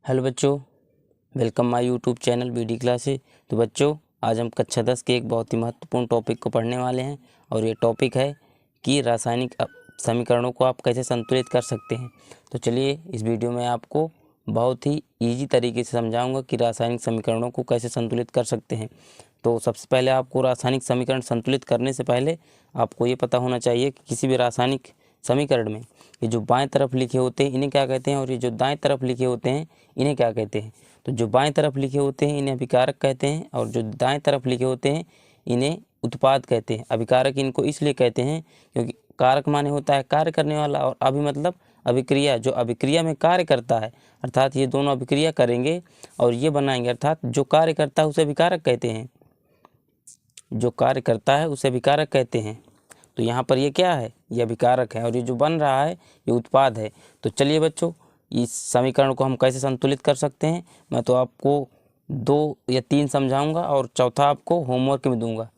Hello बच्चों, welcome my YouTube channel BD classes. तो बच्चों, आज हम कक्षा 10 के एक बहुत ही महत्वपूर्ण टॉपिक को पढ़ने वाले हैं और ये टॉपिक है कि रासायनिक समीकरणों को आप कैसे संतुलित कर सकते हैं। तो चलिए, इस वीडियो में आपको बहुत ही इजी तरीके से समझाऊंगा कि रासायनिक समीकरणों को कैसे संतुलित कर सकते हैं। तो सबसे पहले आपको रासायनिक समीकरण संतुलित करने से पहले आपको ये पता होना चाहिए कि किसी भी रासायनिक समीकरण में ये जो बाएं तरफ लिखे होते हैं इन्हें क्या कहते हैं और ये जो दाएं तरफ लिखे होते हैं इन्हें क्या कहते हैं। तो जो बाएं तरफ लिखे होते हैं इन्हें अभिकारक कहते हैं और जो दाएं तरफ लिखे होते हैं इन्हें उत्पाद कहते हैं। अभिकारक इनको इसलिए कहते हैं क्योंकि कारक माने होता है कार्य करने वाला और अभि मतलब अभिक्रिया, जो अभिक्रिया में कार्य करता है, अर्थात ये दोनों अभिक्रिया करेंगे और ये बनाएंगे, अर्थात जो कार्य करता है उसे अभिकारक कहते हैं। जो कार्य करता है उसे अभिकारक कहते हैं। तो यहाँ पर ये क्या है, ये अभिकारक है और ये जो बन रहा है ये उत्पाद है। तो चलिए बच्चों, इस समीकरण को हम कैसे संतुलित कर सकते हैं, मैं तो आपको 2 या 3 समझाऊंगा और चौथा आपको होमवर्क में दूंगा।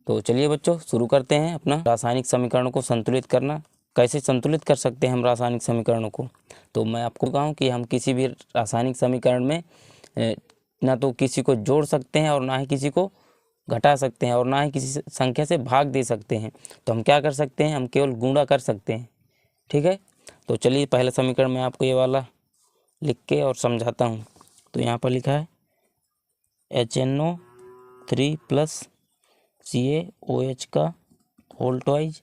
तो चलिए बच्चों, शुरू करते हैं अपना रासायनिक समीकरणों को संतुलित करना। कैसे संतुलित कर सकते हैं हम रासायनिक समीकरणों को। तो मैं आपको कहूँ कि हम किसी भी रासायनिक समीकरण में ना तो किसी को जोड़ सकते हैं और ना ही किसी को घटा सकते हैं और ना ही किसी संख्या से भाग दे सकते हैं। तो हम क्या कर सकते हैं, हम केवल गुणा कर सकते हैं। ठीक है, तो चलिए पहला समीकरण मैं आपको ये वाला लिख के और समझाता हूँ। तो यहाँ पर लिखा है HNO3 प्लस CaOH का होल ट्वाइज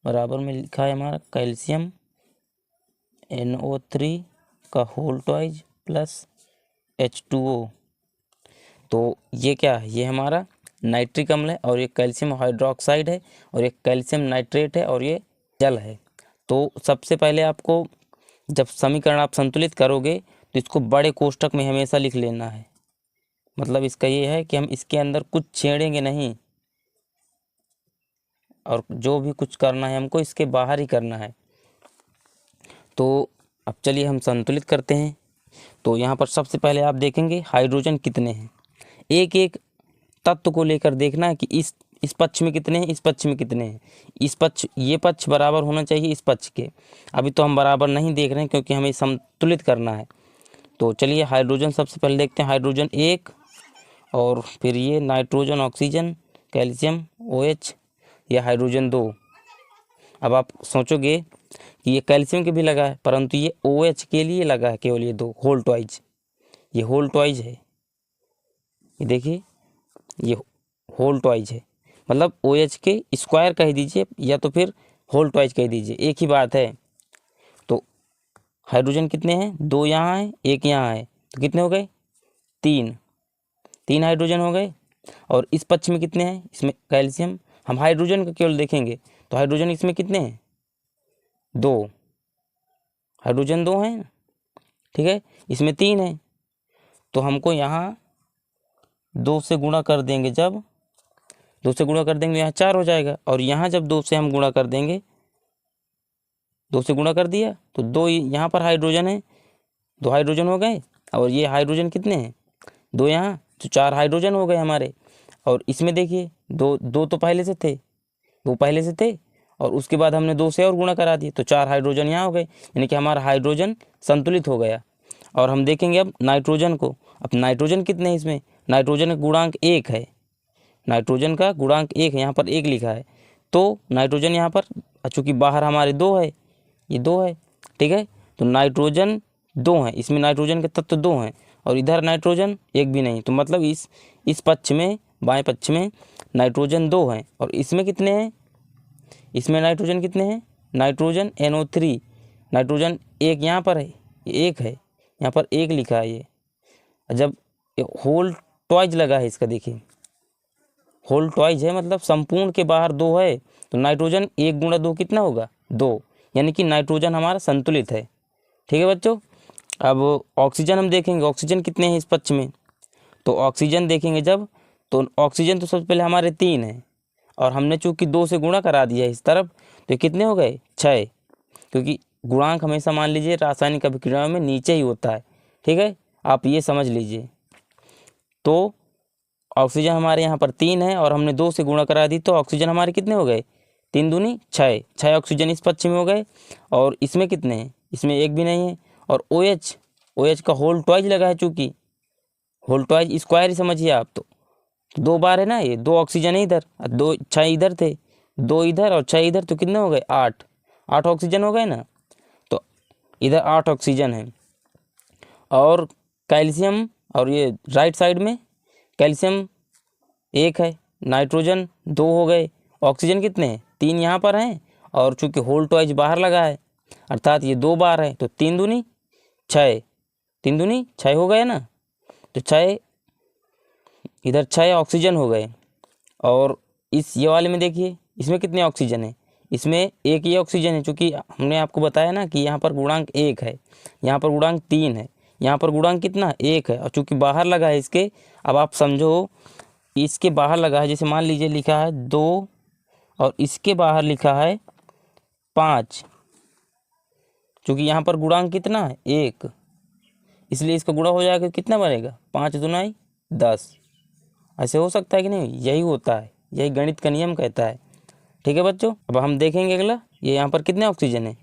बराबर में लिखा है हमारा कैल्शियम NO3 का होल ट्वाइज प्लस H2O। तो ये क्या है, ये हमारा नाइट्रिक अम्ल है और ये कैल्शियम हाइड्रोक्साइड है और ये कैल्शियम नाइट्रेट है और ये जल है। तो सबसे पहले आपको जब समीकरण आप संतुलित करोगे तो इसको बड़े कोष्ठक में हमेशा लिख लेना है। मतलब इसका ये है कि हम इसके अंदर कुछ छेड़ेंगे नहीं और जो भी कुछ करना है हमको इसके बाहर ही करना है। तो अब चलिए हम संतुलित करते हैं। तो यहाँ पर सबसे पहले आप देखेंगे हाइड्रोजन कितने हैं, एक एक तत्व को लेकर देखना है कि इस पक्ष में कितने हैं, इस पक्ष में कितने हैं। इस पक्ष, ये पक्ष बराबर होना चाहिए इस पक्ष के। अभी तो हम बराबर नहीं देख रहे हैं क्योंकि हमें संतुलित करना है। तो चलिए हाइड्रोजन सबसे पहले देखते हैं। हाइड्रोजन 1 और फिर ये नाइट्रोजन, ऑक्सीजन, कैल्शियम OH, ये हाइड्रोजन 2। अब आप सोचोगे कि ये कैल्शियम के भी लगा है, परंतु ये OH के लिए लगा है केवल ये 2 होल ट्वाइज। ये होल ट्वाइज है, ये देखिए ये होल ट्वाइज है, मतलब OH के स्क्वायर कह दीजिए या तो फिर होल ट्वाइज कह दीजिए, एक ही बात है। तो हाइड्रोजन कितने हैं, 2 यहाँ है, 1 यहाँ है, तो कितने हो गए, 3 हाइड्रोजन हो गए। और इस पक्ष में कितने हैं, इसमें कैल्शियम, हम हाइड्रोजन का केवल देखेंगे तो हाइड्रोजन इसमें कितने हैं, 2 हाइड्रोजन 2 हैं, ठीक है। इसमें 3 है तो हमको यहाँ 2 से गुणा कर देंगे, जब 2 से गुणा कर देंगे यहाँ 4 हो जाएगा। और यहाँ जब 2 से हम गुणा कर देंगे, 2 से गुणा कर दिया तो 2 यहाँ पर हाइड्रोजन है, 2 हाइड्रोजन हो गए। और ये हाइड्रोजन कितने हैं, 2 यहाँ, तो 4 हाइड्रोजन हो गए हमारे। और इसमें देखिए 2 तो पहले से थे, 2 पहले से थे और उसके बाद हमने 2 से और गुणा करा दिए तो 4 हाइड्रोजन यहाँ हो गए, यानी कि हमारा हाइड्रोजन संतुलित हो गया। और हम देखेंगे अब नाइट्रोजन को। अब नाइट्रोजन कितने हैं इसमें, नाइट्रोजन का गुणांक 1 है, नाइट्रोजन का गुणांक 1 है, यहाँ पर 1 लिखा है। तो नाइट्रोजन यहाँ पर, चूँकि बाहर हमारे 2 है, ये 2 है, ठीक है। तो नाइट्रोजन 2 है, इसमें नाइट्रोजन के तत्व 2 हैं और इधर नाइट्रोजन 1 भी नहीं। तो मतलब इस पक्ष में, बाएं पक्ष में नाइट्रोजन 2 हैं और इसमें कितने हैं, इसमें नाइट्रोजन कितने हैं, नाइट्रोजन NO3, नाइट्रोजन 1 यहाँ पर है, ये 1 है, यहाँ पर 1 लिखा है। ये जब होल ट्वाइज लगा है इसका, देखिए होल ट्वाइज है, मतलब संपूर्ण के बाहर 2 है, तो नाइट्रोजन 1 गुणा 2 कितना होगा, 2, यानी कि नाइट्रोजन हमारा संतुलित है। ठीक है बच्चों। अब ऑक्सीजन हम देखेंगे, ऑक्सीजन कितने हैं इस पक्ष में। तो ऑक्सीजन देखेंगे जब, तो ऑक्सीजन तो सबसे पहले हमारे 3 हैं और हमने चूँकि 2 से गुणा करा दिया इस तरफ, तो कितने हो गए, 6, क्योंकि गुणांक हमेशा मान लीजिए रासायनिक अभिक्रियाओं में नीचे ही होता है, ठीक है, आप ये समझ लीजिए। तो ऑक्सीजन हमारे यहाँ पर 3 है और हमने 2 से गुणा करा दी तो ऑक्सीजन हमारे कितने हो गए, 3 दूनी 6 ऑक्सीजन इस पक्ष में हो गए। और इसमें कितने हैं, इसमें 1 भी नहीं है। और OH OH का होल ट्वाइज लगा है, चूंकि होल ट्वाइज स्क्वायर ही समझिए आप। तो 2 बार है ना, ये 2 ऑक्सीजन है इधर, 2 6 इधर थे, 2 इधर और 6 इधर, तो कितने हो गए 8 ऑक्सीजन हो गए ना। तो इधर 8 ऑक्सीजन है। और कैल्शियम, और ये राइट साइड में कैल्शियम 1 है, नाइट्रोजन 2 हो गए, ऑक्सीजन कितने हैं 3 यहाँ पर हैं, और चूंकि होल ट्वाइज बाहर लगा है अर्थात ये 2 बार है, तो 3 दूनी 6, 3 दूनी 6 हो गए ना। तो 6 इधर 6 ऑक्सीजन हो गए। और इस ये वाले में देखिए, इसमें कितने ऑक्सीजन है, इसमें 1 ही ऑक्सीजन है, क्योंकि हमने आपको बताया ना कि यहाँ पर गुणांक 1 है, यहाँ पर गुणांक 3 है, यहाँ पर गुणांक कितना 1 है। और चूंकि बाहर लगा है इसके, अब आप समझो इसके बाहर लगा है, जैसे मान लीजिए लिखा है 2 और इसके बाहर लिखा है 5, चूंकि यहाँ पर गुणांक कितना है 1, इसलिए इसका गुणा हो जाएगा, कितना बनेगा 5 दूनाई 10। ऐसे हो सकता है कि नहीं, यही होता है, यही गणित का नियम कहता है। ठीक है बच्चों, अब हम देखेंगे अगला, ये यहाँ पर कितने ऑक्सीजन है,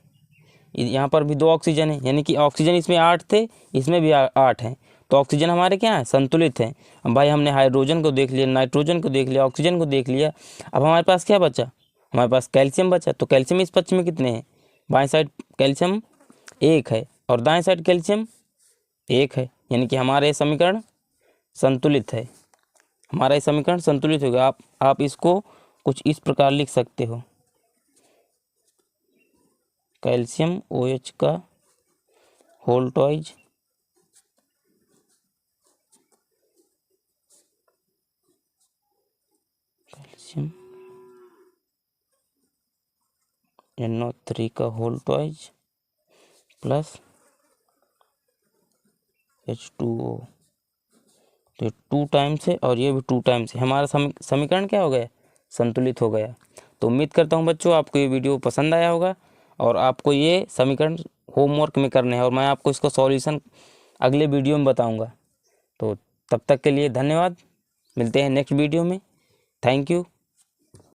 यहाँ पर भी 2 ऑक्सीजन है, यानी कि ऑक्सीजन इसमें 8 थे, इसमें भी 8 हैं, तो ऑक्सीजन हमारे क्या है संतुलित हैं। अब भाई हमने हाइड्रोजन को देख लिया, नाइट्रोजन को देख लिया, ऑक्सीजन को देख लिया, अब हमारे पास क्या बचा, हमारे पास कैल्शियम बचा। तो कैल्शियम इस पक्ष में कितने हैं, बाएं साइड कैल्शियम 1 है और दाएं साइड कैल्शियम 1 है, यानी कि हमारा ये समीकरण संतुलित है, हमारा ये समीकरण संतुलित होगा। आप इसको कुछ इस प्रकार लिख सकते हो, कैल्शियम OH का होल ट्वाइज कैल्शियम NO3 का होल ट्वाइज प्लस H2O, तो 2 टाइम्स है और ये भी 2 टाइम्स है, हमारा समीकरण क्या हो गया संतुलित हो गया। तो उम्मीद करता हूँ बच्चों आपको ये वीडियो पसंद आया होगा और आपको ये समीकरण होमवर्क में करने हैं, और मैं आपको इसका सॉल्यूशन अगले वीडियो में बताऊंगा। तो तब तक के लिए धन्यवाद, मिलते हैं नेक्स्ट वीडियो में। Thank you.